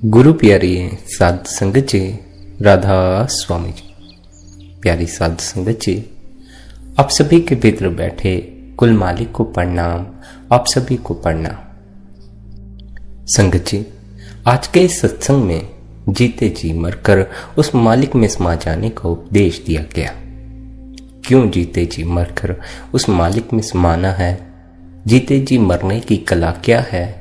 गुरु प्यारी साध संगत जी, राधा स्वामी जी। प्यारी साध संगत जी, आप सभी के भीतर बैठे कुल मालिक को प्रणाम। आप सभी को प्रणाम। संगत जी, आज के इस सत्संग में जीते जी मरकर उस मालिक में समा जाने का उपदेश दिया गया। क्यों जीते जी मरकर उस मालिक में समाना है, जीते जी मरने की कला क्या है,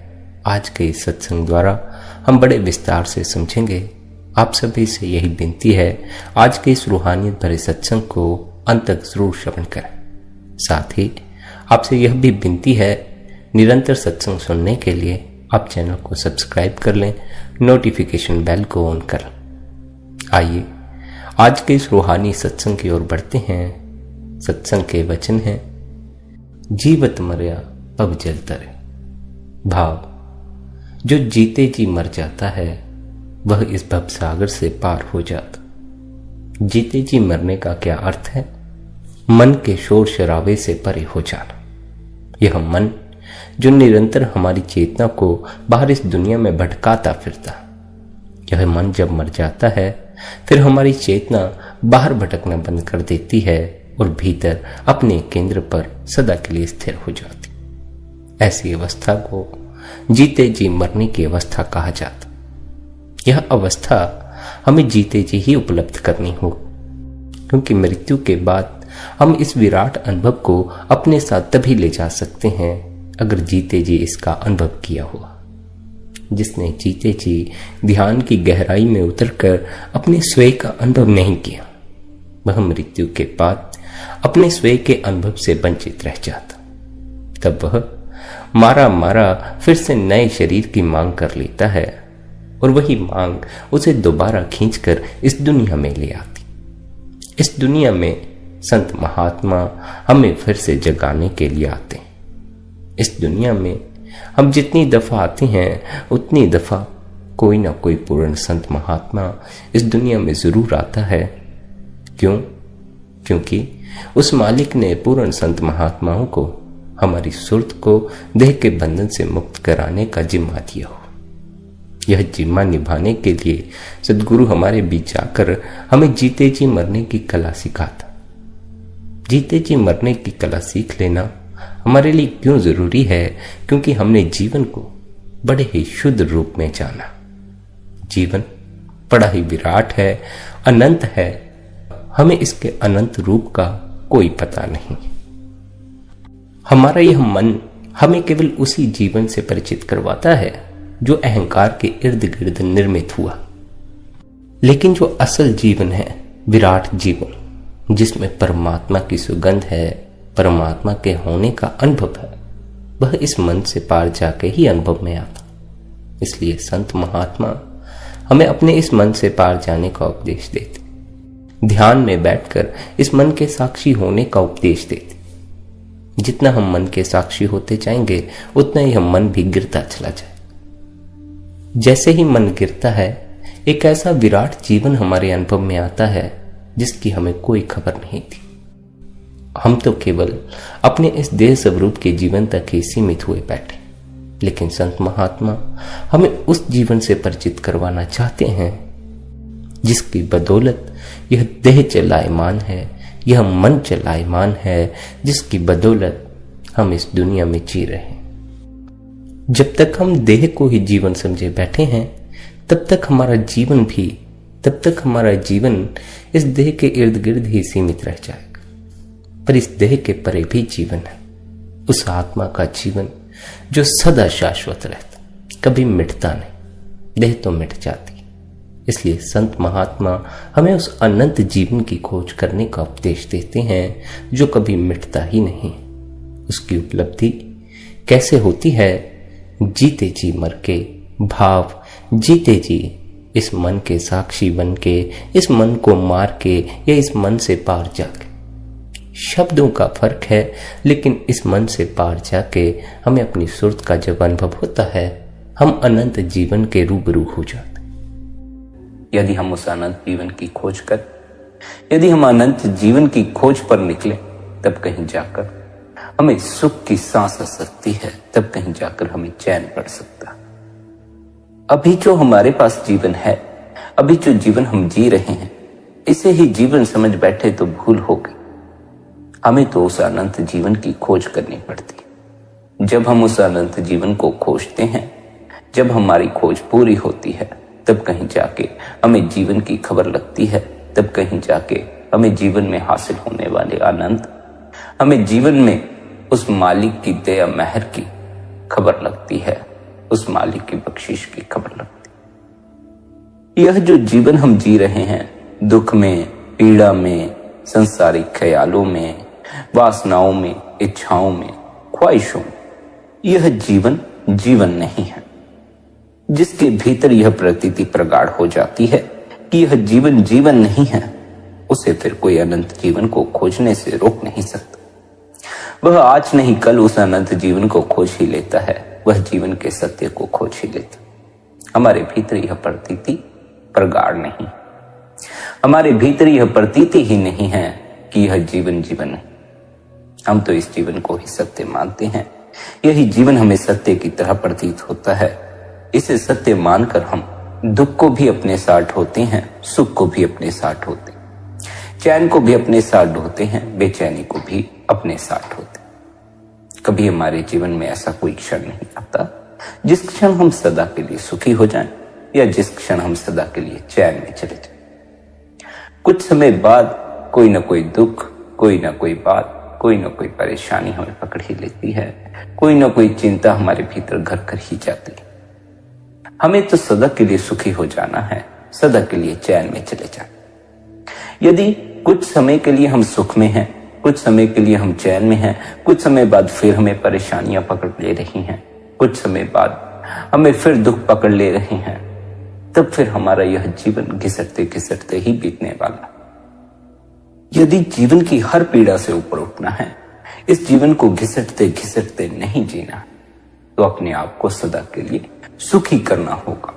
आज के इस सत्संग द्वारा हम बड़े विस्तार से समझेंगे। आप सभी से यही विनती है, आज के इस रूहानियत भरे सत्संग को अंत तक जरूर श्रवण करें। साथ ही आपसे यह भी विनती है, निरंतर सत्संग सुनने के लिए आप चैनल को सब्सक्राइब कर लें, नोटिफिकेशन बेल को ऑन कर लें। आइए आज के इस रूहानी सत्संग की ओर बढ़ते हैं। सत्संग के वचन हैं, जीवत मर्या पब जल तरे। भाव, जो जीते जी मर जाता है वह इस भव सागर से पार हो जाता। जीते जी मरने का क्या अर्थ है? मन के शोर शराबे से परे हो जाना। यह मन जो निरंतर हमारी चेतना को बाहर इस दुनिया में भटकाता फिरता, यह मन जब मर जाता है फिर हमारी चेतना बाहर भटकना बंद कर देती है और भीतर अपने केंद्र पर सदा के लिए स्थिर हो जाती। ऐसी अवस्था को जीते जी मरने की अवस्था कहा जाता। यह अवस्था हमें जीते जी ही उपलब्ध करनी हो, क्योंकि मृत्यु के बाद हम इस विराट अनुभव को अपने साथ तभी ले जा सकते हैं अगर जीते जी इसका अनुभव किया हुआ। जिसने जीते जी ध्यान की गहराई में उतरकर अपने स्वयं का अनुभव नहीं किया, वह मृत्यु के बाद अपने स्वयं के अनुभव से वंचित रह जाता। तब वह मारा फिर से नए शरीर की मांग कर लेता है और वही मांग उसे दोबारा खींचकर इस दुनिया में ले आती। इस दुनिया में संत महात्मा हमें फिर से जगाने के लिए आते हैं। इस दुनिया में हम जितनी दफा आते हैं उतनी दफा कोई ना कोई पूर्ण संत महात्मा इस दुनिया में जरूर आता है। क्यों? क्योंकि उस मालिक ने पूर्ण संत महात्माओं को हमारी सुरत को देह के बंधन से मुक्त कराने का जिम्मा दिया हो। यह जिम्मा निभाने के लिए सदगुरु हमारे बीच आकर हमें जीते जी मरने की कला सिखाता। जीते जी मरने की कला सीख लेना हमारे लिए क्यों जरूरी है? क्योंकि हमने जीवन को बड़े ही शुद्ध रूप में जाना। जीवन बड़ा ही विराट है, अनंत है। हमें इसके अनंत रूप का कोई पता नहीं। हमारा यह मन हमें केवल उसी जीवन से परिचित करवाता है जो अहंकार के इर्द गिर्द निर्मित हुआ। लेकिन जो असल जीवन है, विराट जीवन, जिसमें परमात्मा की सुगंध है, परमात्मा के होने का अनुभव है, वह इस मन से पार जाके ही अनुभव में आता। इसलिए संत महात्मा हमें अपने इस मन से पार जाने का उपदेश देते, ध्यान में बैठकर इस मन के साक्षी होने का उपदेश देते। जितना हम मन के साक्षी होते जाएंगे उतना ही हम मन भी गिरता चला जाए। जैसे ही मन गिरता है, एक ऐसा विराट जीवन हमारे अनुभव में आता है जिसकी हमें कोई खबर नहीं थी। हम तो केवल अपने इस देह स्वरूप के जीवन तक ही सीमित हुए बैठे, लेकिन संत महात्मा हमें उस जीवन से परिचित करवाना चाहते हैं जिसकी बदौलत यह देह चलायमान है, यह मन चलायमान है, जिसकी बदौलत हम इस दुनिया में जी रहे हैं। जब तक हम देह को ही जीवन समझे बैठे हैं, तब तक हमारा जीवन इस देह के इर्द गिर्द ही सीमित रह जाएगा। पर इस देह के परे भी जीवन है, उस आत्मा का जीवन जो सदा शाश्वत रहता, कभी मिटता नहीं। देह तो मिट जाती। इसलिए संत महात्मा हमें उस अनंत जीवन की खोज करने का उपदेश देते हैं जो कभी मिटता ही नहीं। उसकी उपलब्धि कैसे होती है? जीते जी मर के। भाव, जीते जी इस मन के साक्षी बन के, इस मन को मार के या इस मन से पार जाके। शब्दों का फर्क है, लेकिन इस मन से पार जाके हमें अपनी सुरत का जब अनुभव होता है, हम अनंत जीवन के रूबरू हो जाते। यदि हम उस अनंत जीवन की खोज कर, यदि हम अनंत जीवन की खोज पर निकले, तब कहीं जाकर हमें सुख की सांस आ सकती है, तब कहीं जाकर हमें चैन पड़ सकता। अभी जो हमारे पास जीवन है, अभी जो जीवन हम जी रहे हैं, इसे ही जीवन समझ बैठे तो भूल हो गई। हमें तो उस अनंत जीवन की खोज करनी पड़ती है। जब हम उस अनंत जीवन को खोजते हैं, जब हमारी खोज पूरी होती है, तब कहीं जाके हमें जीवन की खबर लगती है। तब कहीं जाके हमें जीवन में हासिल होने वाले आनंद, हमें जीवन में उस मालिक की दया मेहर की खबर लगती है, उस मालिक की बख्शिश की खबर लगती है। यह जो जीवन हम जी रहे हैं, दुख में, पीड़ा में, संसारिक ख्यालों में, वासनाओं में, इच्छाओं में, ख्वाहिशों में, यह जीवन जीवन नहीं है। जिसके भीतर यह प्रतीति प्रगाढ़ हो जाती है कि यह जीवन जीवन नहीं है, उसे फिर कोई अनंत जीवन को खोजने से रोक नहीं सकता। वह आज नहीं कल उस अनंत जीवन को खोज ही लेता है, वह जीवन के सत्य को खोज ही लेता। हमारे भीतर यह प्रतीति प्रगाढ़ नहीं, हमारे भीतर यह प्रतीति ही नहीं है कि यह जीवन जीवन है। हम तो इस जीवन को ही सत्य मानते हैं, यही जीवन हमें सत्य की तरह प्रतीत होता है। इसे सत्य मानकर हम दुख को भी अपने साथ ढोते हैं, सुख को भी अपने साथ ढोते हैं, चैन को भी अपने साथ ढोते हैं, बेचैनी को भी अपने साथ ढोते हैं। कभी हमारे जीवन में ऐसा कोई क्षण नहीं आता जिस क्षण हम सदा के लिए सुखी हो जाएं, या जिस क्षण हम सदा के लिए चैन में चले जाएं। कुछ समय बाद कोई ना कोई दुख, कोई ना कोई बात, कोई ना कोई परेशानी हमें पकड़ ही लेती है, कोई ना कोई चिंता हमारे भीतर घर कर ही जाती है। हमें तो सदा के लिए सुखी हो जाना है, सदा के लिए चैन में चले जाना। यदि कुछ समय के लिए हम सुख में हैं, कुछ समय के लिए हम चैन में हैं, कुछ समय बाद फिर हमें परेशानियां पकड़ ले रही हैं, कुछ समय बाद हमें फिर दुख पकड़ ले रहे हैं, तब फिर हमारा यह जीवन घिसटते घिसटते ही बीतने वाला। यदि जीवन की हर पीड़ा से ऊपर उठना है, इस जीवन को घिसटते घिसटते नहीं जीना, तो अपने आप को सदा के लिए सुखी करना होगा।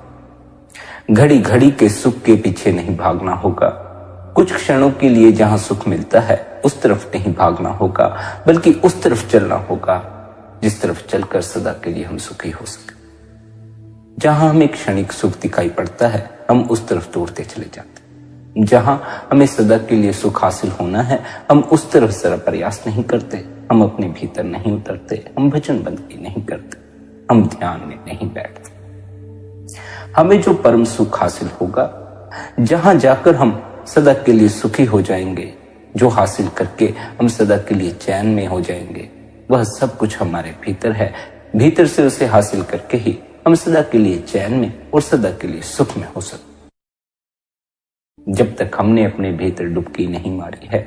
घड़ी घड़ी के सुख के पीछे नहीं भागना होगा। कुछ क्षणों के लिए जहां सुख मिलता है उस तरफ नहीं भागना होगा, बल्कि उस तरफ चलना होगा जिस तरफ चलकर सदा के लिए हम सुखी हो सके। जहां हमें क्षणिक सुख दिखाई पड़ता है, हम उस तरफ दौड़ते चले जाते हैं। जहां हमें सदा के लिए सुख हासिल होना है, हम उस तरफ जरा प्रयास नहीं करते, हम अपने भीतर नहीं उतरते, हम भजन बंदगी नहीं करते, हम ध्यान में नहीं बैठते। हमें जो परम सुख हासिल होगा, जहां जाकर हम सदा के लिए सुखी हो जाएंगे, जो हासिल करके हम सदा के लिए चैन में हो जाएंगे, वह सब कुछ हमारे भीतर है। भीतर से उसे हासिल करके ही हम सदा के लिए चैन में और सदा के लिए सुख में हो सकते। जब तक हमने अपने भीतर डुबकी नहीं मारी है,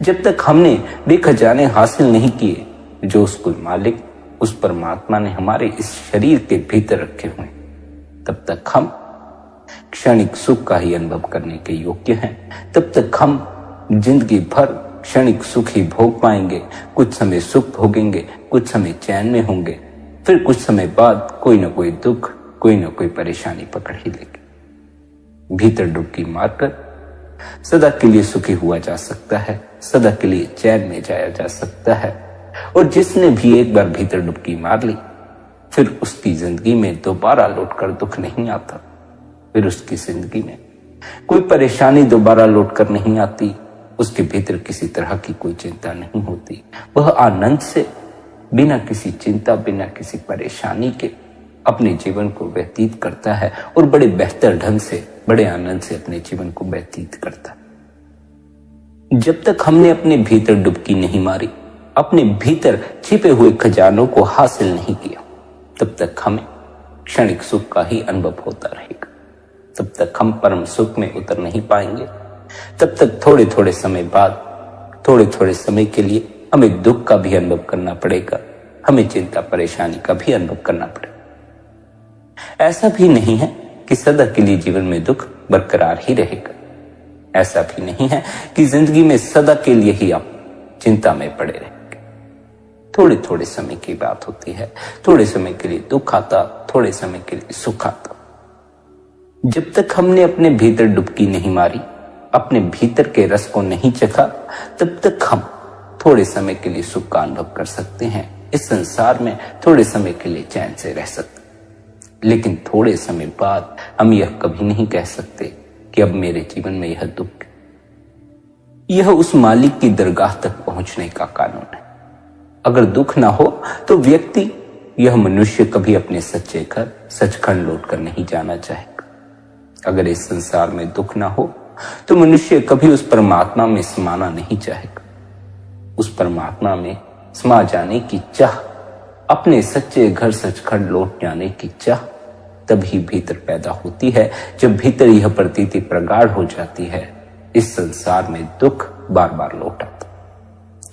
जब तक हमने वे खजाने हासिल नहीं किए जो उस कुल मालिक, उस परमात्मा ने हमारे इस शरीर के भीतर रखे हुए, तब तक हम क्षणिक सुख का ही अनुभव करने के योग्य हैं। तब तक हम जिंदगी भर क्षणिक सुख ही भोग पाएंगे। कुछ समय सुख भोगेंगे, कुछ समय चैन में होंगे, फिर कुछ समय बाद कोई ना कोई दुख, कोई ना कोई परेशानी पकड़ ही लेगी। भीतर डुबकी मारकर सदा के लिए सुखी हुआ जा सकता है, सदा के लिए चैन में जाया जा सकता है। और जिसने भी एक बार भीतर डुबकी मार ली, फिर उसकी जिंदगी में दोबारा लौटकर दुख नहीं आता, फिर उसकी जिंदगी में कोई परेशानी दोबारा लौटकर नहीं आती, उसके भीतर किसी तरह की कोई चिंता नहीं होती। वह आनंद से बिना किसी चिंता, बिना किसी परेशानी के अपने जीवन को व्यतीत करता है और बड़े बेहतर ढंग से, बड़े आनंद से अपने जीवन को व्यतीत करता है। जब तक हमने अपने भीतर डुबकी नहीं मारी, अपने भीतर छिपे हुए खजानों को हासिल नहीं किया, तब तक हमें क्षणिक सुख का ही अनुभव होता रहेगा। तब तक हम परम सुख में उतर नहीं पाएंगे। तब तक थोड़े थोड़े समय बाद, थोड़े थोड़े समय के लिए हमें दुख का भी अनुभव करना पड़ेगा, हमें चिंता परेशानी का भी अनुभव करना पड़ेगा। ऐसा भी नहीं है कि सदा के लिए जीवन में दुख बरकरार ही रहेगा। ऐसा भी नहीं है कि जिंदगी में सदा के लिए ही आप चिंता में पड़े रहेंगे। थोड़े थोड़े समय की बात होती है, थोड़े समय के लिए दुख आता, थोड़े समय के लिए सुख आता। जब तक हमने अपने भीतर डुबकी नहीं मारी, अपने भीतर के रस को नहीं चखा, तब तक हम थोड़े समय के लिए सुख का अनुभव कर सकते हैं। इस संसार में थोड़े समय के लिए चैन से रह सकते। लेकिन थोड़े समय बाद हम यह कभी नहीं कह सकते कि अब मेरे जीवन में यह दुख। यह उस मालिक की दरगाह तक पहुंचने का कानून है। अगर दुख ना हो तो व्यक्ति, यह मनुष्य कभी अपने सच्चे घर सचखंड लौटकर नहीं जाना चाहेगा। अगर इस संसार में दुख ना हो तो मनुष्य कभी उस परमात्मा में समाना नहीं चाहेगा। उस परमात्मा में समा जाने की चाह, अपने सच्चे घर सचखंड लौट जाने की चाह तभी भीतर पैदा होती है जब भीतर यह प्रतीति प्रगाढ़ हो जाती है, इस संसार में दुख बार बार लौट आता।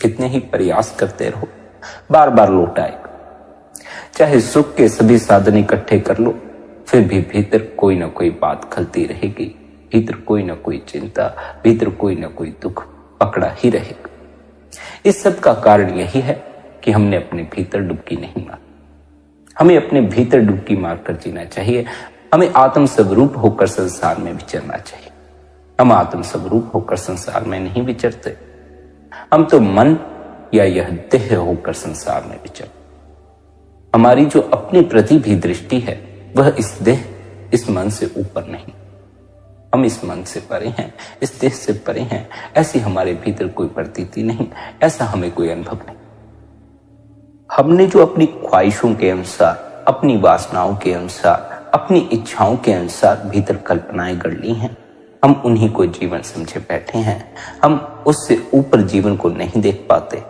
कितने ही प्रयास करते रहो, बार बार लौट आएगा। चाहे सुख के सभी साधन इकट्ठे कर लो, फिर भी भीतर कोई ना कोई बात खलती रहेगी, भीतर कोई ना कोई चिंता, भीतर कोई ना कोई दुख पकड़ा ही रहेगा। इस सब का कारण यही है कि हमने अपने भीतर डुबकी नहीं मारी। हमें अपने भीतर डुबकी मारकर जीना चाहिए। हमें आत्म स्वरूप होकर संसार में विचरना चाहिए। हम आत्म स्वरूप होकर संसार में नहीं विचरते, हम तो मन या यह देह होकर संसार में विचरते। हमारी जो अपनी प्रति भी दृष्टि है वह इस देह, इस मन से ऊपर नहीं। हम इस मन से परे हैं, इस देह से परे हैं। ऐसी हमारे भीतर कोई प्रतीति नहीं, ऐसा हमें कोई अनुभव नहीं। हमने जो अपनी ख्वाहिशों के अनुसार, अपनी वासनाओं के अनुसार, अपनी इच्छाओं के अनुसार भीतर कल्पनाएं गढ़ ली हैं, हम उन्हीं को जीवन समझे बैठे हैं। हम उससे ऊपर जीवन को नहीं देख पाते।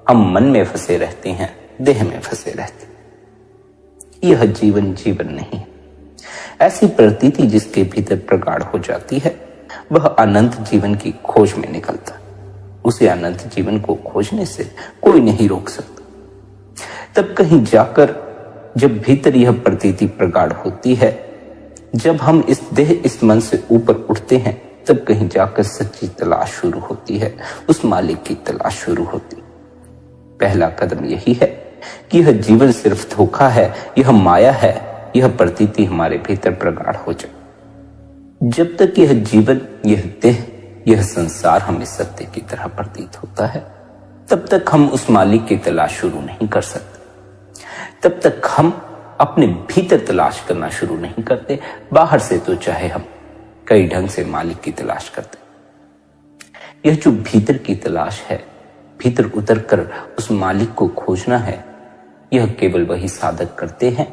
हम मन में फंसे रहते हैं, देह में फंसे रहते हैं। यह जीवन जीवन नहीं। ऐसी प्रतीति जिसके भीतर प्रगाढ़ हो जाती है वह अनंत जीवन की खोज में निकलता। उसे अनंत जीवन को खोजने से कोई नहीं रोक सकता। तब कहीं जाकर जब भीतर यह प्रतीति प्रगाढ़ होती है, जब हम इस देह इस मन से ऊपर उठते हैं, तब कहीं जाकर सच्ची तलाश शुरू होती है, उस मालिक की तलाश शुरू होती है। पहला कदम यही है कि यह जीवन सिर्फ धोखा है, यह माया है, यह प्रतीति हमारे भीतर प्रगाढ़ हो जाए। जब तक यह जीवन, यह देह, यह संसार हमें सत्य की तरह प्रतीत होता है, तब तक हम उस मालिक की तलाश शुरू नहीं कर सकते। तब तक हम अपने भीतर तलाश करना शुरू नहीं करते। बाहर से तो चाहे हम कई ढंग से मालिक की तलाश करते, यह जो भीतर की तलाश है, भीतर उतरकर उस मालिक को खोजना है, यह केवल वही साधक करते हैं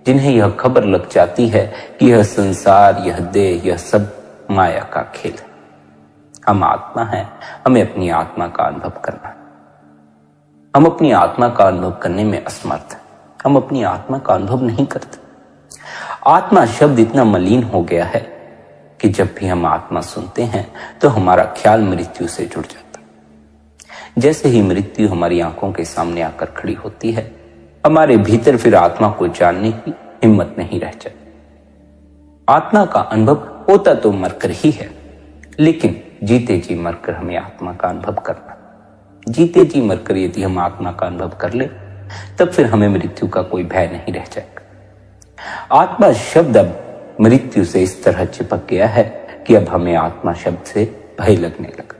जिन्हें यह खबर लग जाती है कि यह संसार, यह देह, यह सब माया का खेल है। हम आत्मा हैं, हमें अपनी आत्मा का अनुभव करना है। हम अपनी आत्मा का अनुभव करने में असमर्थ हैं। हम अपनी आत्मा का अनुभव नहीं करते। आत्मा शब्द इतना मलिन हो गया है कि जब भी हम आत्मा सुनते हैं तो हमारा ख्याल मृत्यु से जुड़ जाता है। जैसे ही मृत्यु हमारी आंखों के सामने आकर खड़ी होती है, हमारे भीतर फिर आत्मा को जानने की हिम्मत नहीं रह जाती। आत्मा का अनुभव होता तो मरकर ही है, लेकिन जीते जी मरकर हमें आत्मा का अनुभव करना। जीते जी मरकर यदि हम आत्मा का अनुभव कर ले, तब फिर हमें मृत्यु का कोई भय नहीं रह जाएगा। आत्मा शब्द अब मृत्यु से इस तरह चिपक गया है कि अब हमें आत्मा शब्द से भय लगने लगा।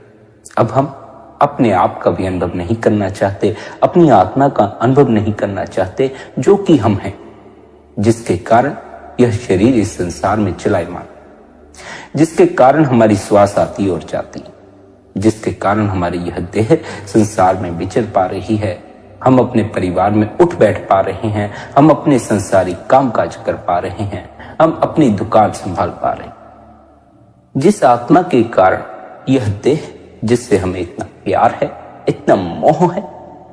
अब हम अपने आप का भी अनुभव नहीं करना चाहते, अपनी आत्मा का अनुभव नहीं करना चाहते, जो कि हम हैं, जिसके कारण यह शरीर इस संसार में चलायमान, जिसके कारण हमारी श्वास आती और जाती, जिसके कारण हमारी यह देह संसार में विचर पा रही है। हम अपने परिवार में उठ बैठ पा रहे हैं, हम अपने संसारिक कामकाज कर पा रहे हैं, हम अपनी दुकान संभाल पा रहे हैं। जिस आत्मा के कारण यह देह, जिससे हमें इतना प्यार है, इतना मोह है,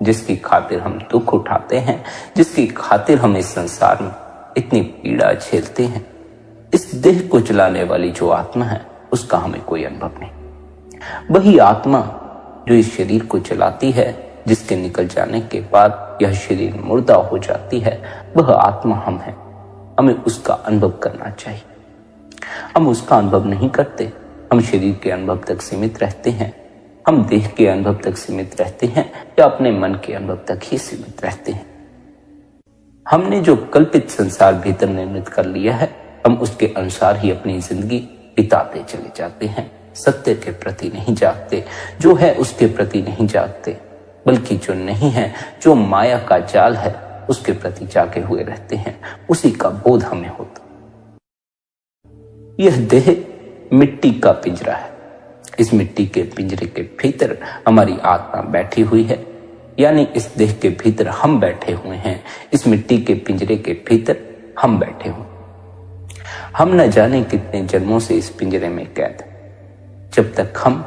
जिसकी खातिर हम दुख उठाते हैं, जिसकी खातिर हम इस संसार में इतनी पीड़ा झेलते हैं, इस देह को चलाने वाली जो आत्मा है उसका हमें कोई अनुभव नहीं। वही आत्मा जो इस शरीर को चलाती है, जिसके निकल जाने के बाद यह शरीर मुर्दा हो जाती है, वह आत्मा हम हैं। हमें उसका अनुभव करना चाहिए। हम उसका अनुभव नहीं करते। हम शरीर के अनुभव तक सीमित रहते हैं, हम देह के अनुभव तक सीमित रहते हैं, या अपने मन के अनुभव तक ही सीमित रहते हैं। हमने जो कल्पित संसार भीतर निर्मित कर लिया है, हम उसके अनुसार ही अपनी जिंदगी बिताते चले जाते हैं। सत्य के प्रति नहीं जागते, जो है उसके प्रति नहीं जागते, बल्कि जो नहीं है, जो माया का जाल है, उसके प्रति जागे हुए रहते हैं, उसी का बोध हमें होता। यह देह मिट्टी का पिंजरा है। इस मिट्टी के पिंजरे के भीतर हमारी आत्मा बैठी हुई है, यानी इस देह के भीतर हम बैठे हुए हैं। इस मिट्टी के पिंजरे के भीतर हम बैठे हुए। हम न जाने कितने जन्मों से इस पिंजरे में कैद हैं। जब तक हम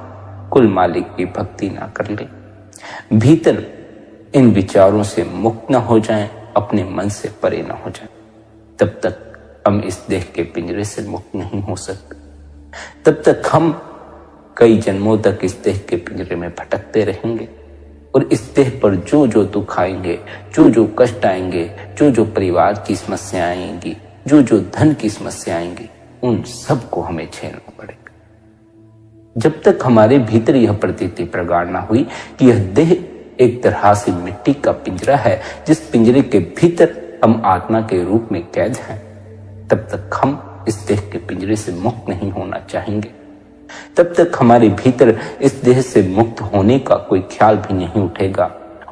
कुल मालिक की भक्ति ना कर ले, भीतर इन विचारों से मुक्त न हो जाएं, अपने मन से परे न हो जाएं, तब तक हम इस देह के पिंजरे से मुक्त नहीं हो सकते। तब तक हम कई जन्मों तक इस देह के पिंजरे में भटकते रहेंगे और इस देह पर जो जो दुख आएंगे, जो जो कष्ट आएंगे, जो जो परिवार की समस्या आएंगी, जो जो धन की समस्या आएंगी, उन सबको हमें झेलना पड़ेगा। जब तक हमारे भीतर यह प्रतीति प्रगाढ़ ना हुई कि यह देह एक तरह से मिट्टी का पिंजरा है, जिस पिंजरे के भीतर हम आत्मा के रूप में कैद हैं, तब तक हम इस देह के पिंजरे से मुक्त नहीं होना चाहेंगे। तब तक हमारे भीतर इस देह से मुक्त होने का कोई ख्याल भी नहीं उठेगा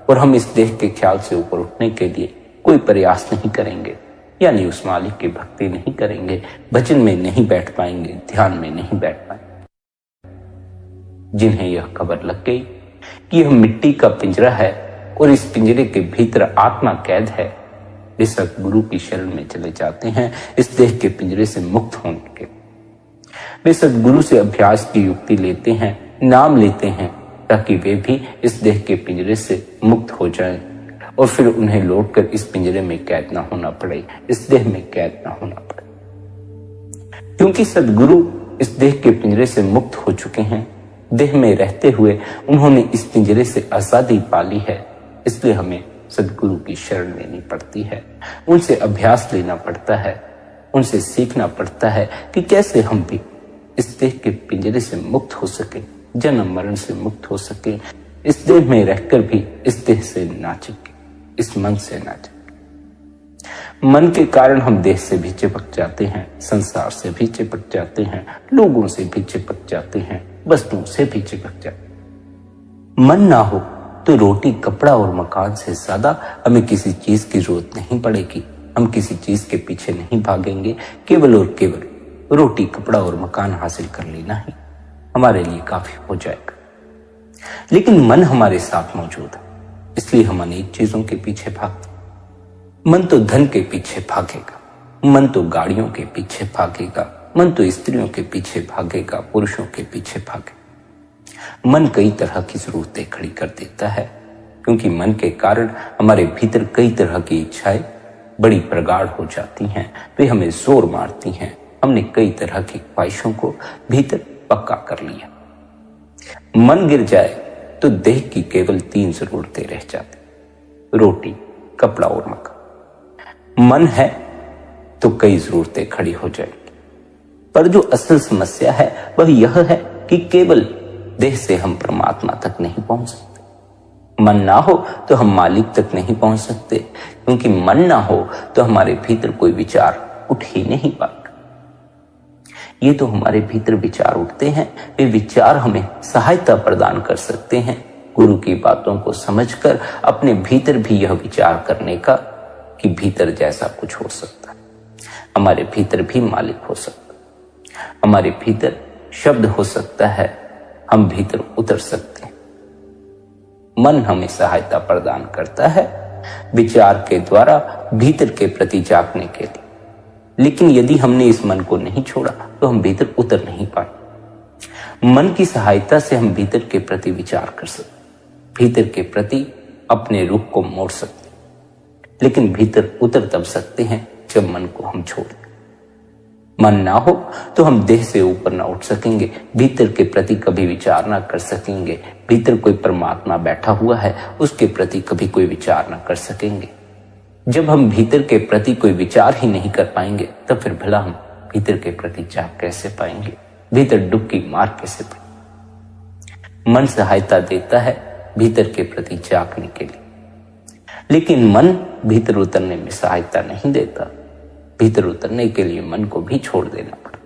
और हम इस देह के ख्याल से ऊपर उठने के लिए कोई प्रयास नहीं करेंगे, यानी उस मालिक की भक्ति नहीं करेंगे, भजन में नहीं बैठ पाएंगे, ध्यान में नहीं बैठ पाएंगे। जिन्हें यह खबर लग गई कि यह मिट्टी का पिंजरा है और इस पिंजरे के भीतर आत्मा कैद है, वे सद्गुरु की शरण में चले जाते हैं इस देह के पिंजरे से मुक्त होने के। वे सद्गुरु से अभ्यास की युक्ति लेते हैं, नाम लेते हैं, ताकि वे भी इस देह के पिंजरे से मुक्त हो जाएं और फिर उन्हें लौटकर इस पिंजरे में कैद ना होना पड़े, इस देह में कैद ना होना पड़े। क्योंकि सद्गुरु इस देह के पिंजरे से मुक्त हो चुके हैं, देह में रहते हुए उन्होंने इस पिंजरे से आजादी पाली है, इसलिए हमें सद्गुरु की शरण लेनी पड़ती है, उनसे अभ्यास लेना पड़ता है, उनसे सीखना पड़ता है कि कैसे हम भी इस देह के पिंजरे से मुक्त हो सके, जन्म मरण से मुक्त हो सके, इस देह में रहकर भी इस देह से ना चिपके, इस मन से ना चिपके। मन के कारण हम देह से भी चिपक जाते हैं, संसार से भी चिपक जाते हैं, लोगों से भी चिपक जाते हैं, वस्तुओं से भी चिपक जाते। मन ना हो तो रोटी, कपड़ा और मकान से ज्यादा हमें किसी चीज की जरूरत नहीं पड़ेगी। हम किसी चीज के पीछे नहीं भागेंगे, केवल और केवल रोटी, कपड़ा और मकान हासिल कर लेना ही हमारे लिए काफी हो जाएगा। लेकिन मन हमारे साथ मौजूद है, इसलिए हम अनेक चीजों के पीछे भागते। मन तो धन के पीछे भागेगा, मन तो गाड़ियों के पीछे भागेगा, मन तो स्त्रियों के पीछे भागेगा, पुरुषों के पीछे भागेगा। मन कई तरह की जरूरतें खड़ी कर देता है, क्योंकि मन के कारण हमारे भीतर कई तरह की इच्छाएं बड़ी प्रगाढ़ हो जाती हैं, वे हमें जोर मारती हैं। हमने कई तरह की ख्वाहिशों को भीतर पक्का कर लिया। मन गिर जाए तो देह की केवल 3 जरूरतें रह जाती, रोटी, कपड़ा और मकान। मन है तो कई जरूरतें खड़ी हो जाएंगी, पर जो असल समस्या है वह यह है कि केवल देह से हम परमात्मा तक नहीं पहुंच सकते। मन ना हो तो हम मालिक तक नहीं पहुंच सकते, क्योंकि मन ना हो तो हमारे भीतर कोई विचार उठ ही नहीं पाएगा। ये तो हमारे भीतर विचार उठते हैं, वे विचार हमें सहायता प्रदान कर सकते हैं गुरु की बातों को समझकर अपने भीतर भी यह विचार करने का कि भीतर जैसा कुछ हो सकता है, हमारे भीतर भी मालिक हो सकता है, हमारे भीतर शब्द हो सकता है, हम भीतर उतर सकते हैं। मन हमें सहायता प्रदान करता है विचार के द्वारा भीतर के प्रति जागने के लिए, लेकिन यदि हमने इस मन को नहीं छोड़ा तो हम भीतर उतर नहीं पाए। मन की सहायता से हम भीतर के प्रति विचार कर सकते, भीतर के प्रति अपने रुख को मोड़ सकते, लेकिन भीतर उतर तब सकते हैं जब मन को हम छोड़ दें। मन ना हो तो हम देह से ऊपर ना उठ सकेंगे, भीतर के प्रति कभी विचार ना कर सकेंगे, भीतर कोई परमात्मा बैठा हुआ है उसके प्रति कभी कोई विचार ना कर सकेंगे। जब हम भीतर के प्रति कोई विचार ही नहीं कर पाएंगे तब फिर भला हम भीतर के प्रति जाग कैसे पाएंगे, भीतर डुबकी मार कैसे पाएंगे। मन सहायता देता है भीतर के प्रति जागने के लिए, लेकिन मन भीतर उतरने में सहायता नहीं देता। भीतर उतरने के लिए मन को भी छोड़ देना पड़ा।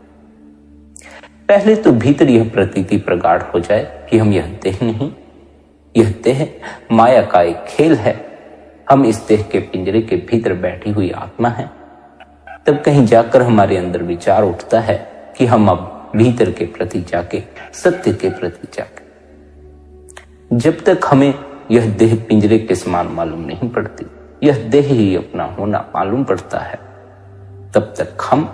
पहले तो भीतर यह प्रतीति प्रगाढ़ हो जाए कि हम यह देह नहीं, यह देह माया का एक खेल है, हम इस देह के पिंजरे के भीतर बैठी हुई आत्मा हैं, तब कहीं जाकर हमारे अंदर विचार उठता है कि हम अब भीतर के प्रति जाके, सत्य के प्रति जाके। जब तक हमें यह देह पिंजरे के समान मालूम नहीं पड़ती, यह देह ही अपना होना मालूम पड़ता है, तब तक हम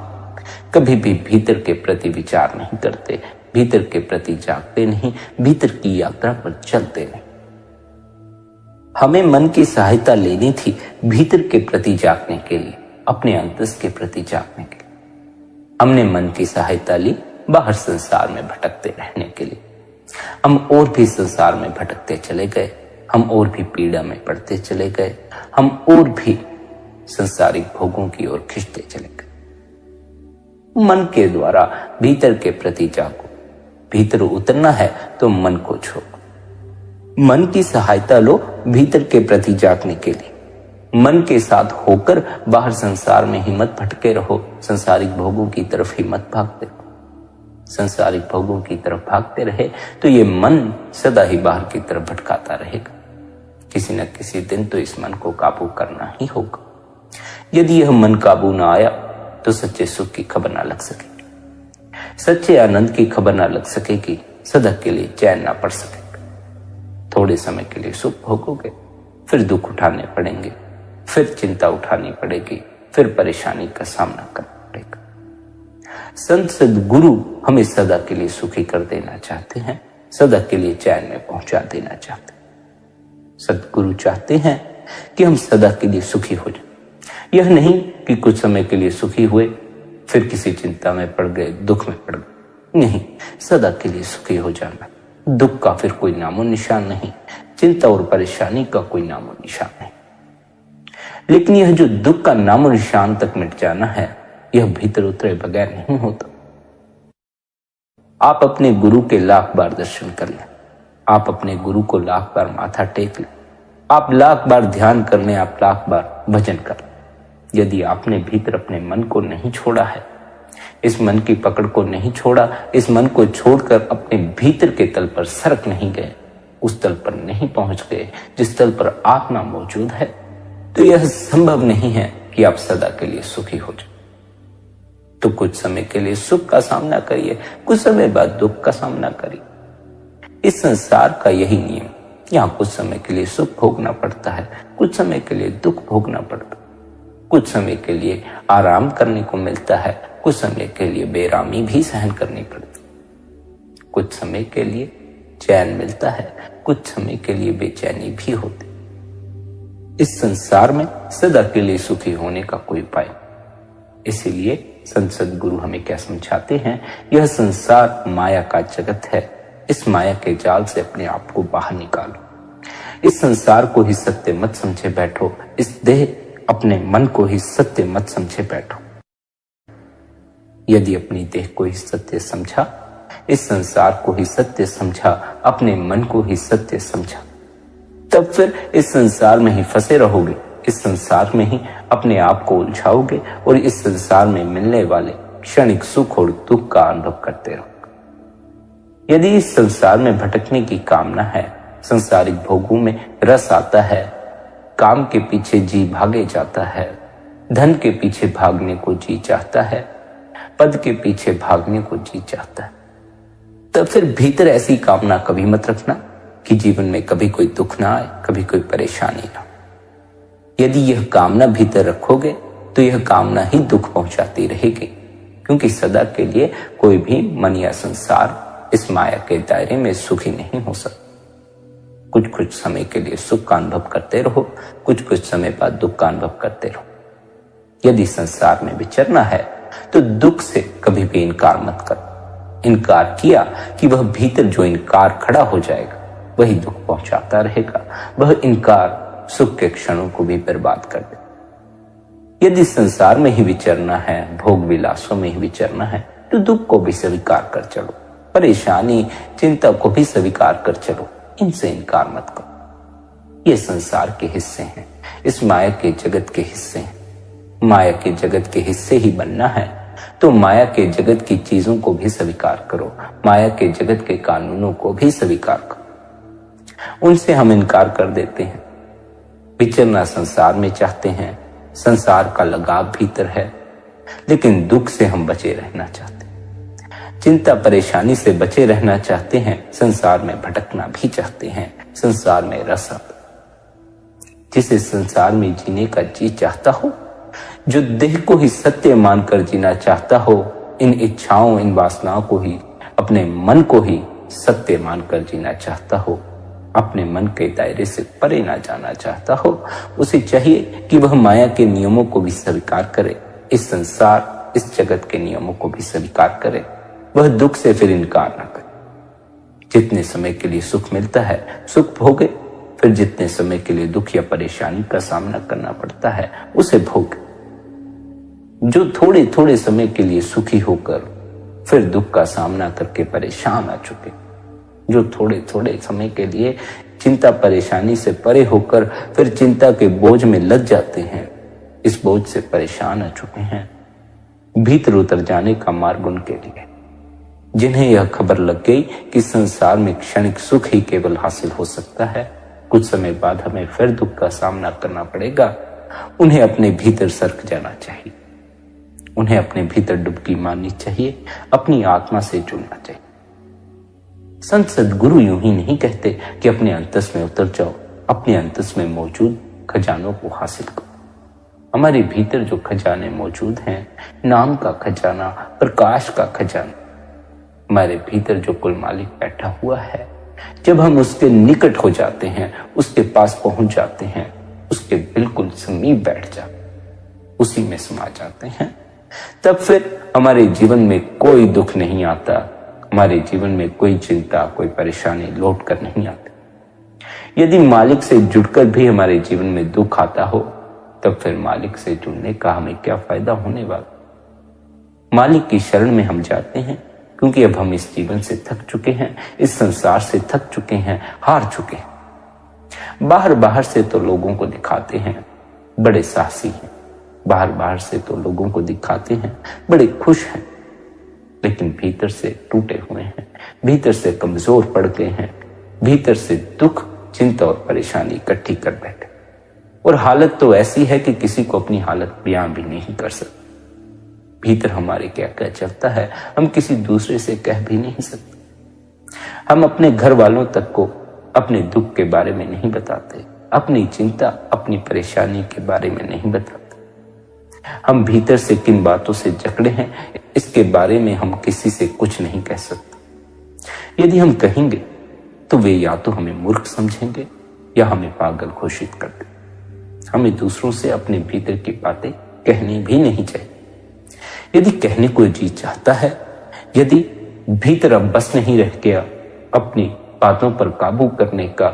कभी भी भीतर के प्रति विचार नहीं करते, भीतर के प्रति जागते नहीं, भीतर की यात्रा पर चलते नहीं। हमें मन की सहायता लेनी थी भीतर के प्रति जागने के लिए, अपने अंतस के प्रति जागने के लिए। हमने मन की सहायता ली बाहर संसार में भटकते रहने के लिए। हम और भी संसार में भटकते चले गए, हम और भी पीड़ा में पड़ते चले गए, हम और भी संसारिक भोगों की ओर खिंचते चले गए। मन के द्वारा भीतर के प्रति जागो। भीतर उतरना है तो मन को छोड़ो। मन की सहायता लो भीतर के प्रति जागने के लिए। मन के साथ होकर बाहर संसार में ही मत भटके रहो, संसारिक भोगों की तरफ ही मत भागते रहो। संसारिक भोगों की तरफ भागते रहे तो ये मन सदा ही बाहर की तरफ भटकाता रहेगा। किसी न किसी दिन तो इस मन को काबू करना ही होगा। यदि यह मन काबू ना आया तो सच्चे सुख की खबर ना लग सकेगी, सच्चे आनंद की खबर ना लग सकेगी, सदा के लिए चैन ना पड़ सकेगा। थोड़े समय के लिए सुख भोगोगे, फिर दुख उठाने पड़ेंगे, फिर चिंता उठानी पड़ेगी, फिर परेशानी का सामना करना पड़ेगा। संत सद्गुरु हमें सदा के लिए सुखी कर देना चाहते हैं, सदा के लिए चैन में पहुंचा देना चाहते हैं। सद्गुरु चाहते हैं कि हम सदा के लिए सुखी हो जाएं। यह नहीं कि कुछ समय के लिए सुखी हुए, फिर किसी चिंता में पड़ गए, दुख में पड़ गए। नहीं, सदा के लिए सुखी हो जाना। दुख का फिर कोई नामो निशान नहीं, चिंता और परेशानी का कोई नामो निशान नहीं। लेकिन यह जो दुख का नामो निशान तक मिट जाना है, यह भीतर उतरे बगैर नहीं होता। आप अपने गुरु के लाख बार दर्शन कर लें, आप अपने गुरु को लाख बार माथा टेक लें, आप लाख बार ध्यान कर लें, आप लाख बार भजन कर लें। यदि आपने भीतर अपने मन को नहीं छोड़ा है, इस मन की पकड़ को नहीं छोड़ा, इस मन को छोड़कर अपने भीतर के तल पर सरक नहीं गए, उस तल पर नहीं पहुंच गए जिस तल पर आत्मा मौजूद है, तो यह संभव नहीं है कि आप सदा के लिए सुखी हो जाए। तो कुछ समय के लिए सुख का सामना करिए, कुछ समय बाद दुख का सामना करिए। इस संसार का यही नियम, यहाँ कुछ समय के लिए सुख भोगना पड़ता है, कुछ समय के लिए दुख भोगना पड़ता है। कुछ समय के लिए आराम करने को मिलता है, कुछ समय के लिए बेरामी भी सहन करनी पड़ती है। कुछ समय के लिए चैन मिलता है, कुछ समय के लिए बेचैनी भी होती। इस संसार में सदा के लिए सुखी होने का कोई उपाय। इसीलिए संत सद्गुरु हमें क्या समझाते हैं, यह संसार माया का जगत है, इस माया के जाल से अपने आप को बाहर निकालो। इस संसार को ही सत्य मत समझे बैठो, इस देह अपने मन को ही सत्य मत समझे बैठो। यदि अपनी देह को ही सत्य समझा, इस संसार को ही सत्य समझा, अपने मन को ही सत्य समझा, तब फिर इस संसार में ही फंसे रहोगे, इस संसार में ही अपने आप को उलझाओगे और इस संसार में मिलने वाले क्षणिक सुख और दुख का अनुभव करते रहोगे। यदि इस संसार में भटकने की कामना है, संसारिक भोगों में रस आता है, काम के पीछे जी भागे जाता है, धन के पीछे भागने को जी चाहता है, पद के पीछे भागने को जी चाहता है, तब फिर भीतर ऐसी कामना कभी मत रखना कि जीवन में कभी कोई दुख ना आए, कभी कोई परेशानी ना। यदि यह कामना भीतर रखोगे तो यह कामना ही दुख पहुंचाती रहेगी, क्योंकि सदा के लिए कोई भी मन या संसार इस माया के दायरे में सुखी नहीं हो सकता। कुछ कुछ समय के लिए सुख का अनुभव करते रहो, कुछ कुछ समय बाद दुख का अनुभव करते रहो। यदि संसार में विचरना है तो दुख से कभी भी इनकार मत करो। इनकार किया कि वह भीतर जो इनकार खड़ा हो जाएगा वही दुख पहुंचाता रहेगा, वह इनकार सुख के क्षणों को भी बर्बाद कर दे। यदि संसार में ही विचरना है, भोग विलासों में ही विचरना है, तो दुख को भी स्वीकार कर चलो, परेशानी चिंता को भी स्वीकार कर चलो, इनसे इनकार मत करो। ये संसार के हिस्से हैं, इस माया के जगत के हिस्से हैं। माया के जगत के हिस्से ही बनना है तो माया के जगत की चीजों को भी स्वीकार करो, माया के जगत के कानूनों को भी स्वीकार करो। उनसे हम इनकार कर देते हैं, विचरना संसार में चाहते हैं, संसार का लगाव भीतर है, लेकिन दुख से हम बचे रहना चाहते हैं। चिंता परेशानी से बचे रहना चाहते हैं, संसार में भटकना भी चाहते हैं, संसार में रस आता। जिसे संसार में जीने का जी चाहता हो, जो देह को ही सत्य मानकर जीना चाहता हो, इन इच्छाओं इन वासनाओं को ही, अपने मन को ही सत्य मानकर जीना चाहता हो, अपने मन के दायरे से परे ना जाना चाहता हो, उसे चाहिए कि वह माया के नियमों को भी स्वीकार करे, इस संसार इस जगत के नियमों को भी स्वीकार करे, वह दुख से फिर इनकार ना करे। जितने समय के लिए सुख मिलता है सुख भोगे, फिर जितने समय के लिए दुख या परेशानी का सामना करना पड़ता है उसे भोगे। जो थोड़े थोड़े समय के लिए सुखी होकर फिर दुख का सामना करके परेशान आ चुके, जो थोड़े थोड़े समय के लिए चिंता परेशानी से परे होकर फिर चिंता के बोझ में लग जाते हैं, इस बोझ से परेशान आ चुके हैं, भीतर उतर जाने का मार्ग उनके लिए। जिन्हें यह खबर लग गई कि संसार में क्षणिक सुख ही केवल हासिल हो सकता है, कुछ समय बाद हमें फिर दुख का सामना करना पड़ेगा, उन्हें अपने भीतर सरक जाना चाहिए, उन्हें अपने भीतर डुबकी मारनी चाहिए, अपनी आत्मा से जुड़ना चाहिए। संत सद्गुरु यूं ही नहीं कहते कि अपने अंतस में उतर जाओ, अपने अंतस में मौजूद खजानों को हासिल करो। हमारे भीतर जो खजाने मौजूद हैं, नाम का खजाना, प्रकाश का खजाना, हमारे भीतर जो कुल मालिक बैठा हुआ है, जब हम उसके निकट हो जाते हैं, उसके पास पहुंच जाते हैं, उसके बिल्कुल समीप बैठ जाते, उसी में समा जाते हैं, तब फिर हमारे जीवन में कोई दुख नहीं आता, हमारे जीवन में कोई चिंता कोई परेशानी लौट कर नहीं आती। यदि मालिक से जुड़कर भी हमारे जीवन में दुख आता हो, तब फिर मालिक से जुड़ने का हमें क्या फायदा होने वाला। मालिक की शरण में हम जाते हैं क्योंकि अब हम इस जीवन से थक चुके हैं, इस संसार से थक चुके हैं, हार चुके हैं। बाहर से तो लोगों को दिखाते हैं बड़े साहसी हैं, बाहर से तो लोगों को दिखाते हैं बड़े खुश हैं, लेकिन भीतर से टूटे हुए हैं, भीतर से कमजोर पड़ गए हैं, भीतर से दुख चिंता और परेशानी इकट्ठी कर बैठे। और हालत तो ऐसी है कि किसी को अपनी हालत बयां भी नहीं कर सकते। भीतर हमारे क्या क्या चलता है हम किसी दूसरे से कह भी नहीं सकते। हम अपने घर वालों तक को अपने दुख के बारे में नहीं बताते, अपनी चिंता अपनी परेशानी के बारे में नहीं बताते। हम भीतर से किन बातों से जकड़े हैं इसके बारे में हम किसी से कुछ नहीं कह सकते। यदि हम कहेंगे तो वे या तो हमें मूर्ख समझेंगे या हमें पागल घोषित कर देंगे। हमें दूसरों से अपने भीतर की बातें कहनी भी नहीं चाहिए। यदि कहने को जी चाहता है, यदि भीतर अब बस नहीं रह गया अपनी बातों पर काबू करने का,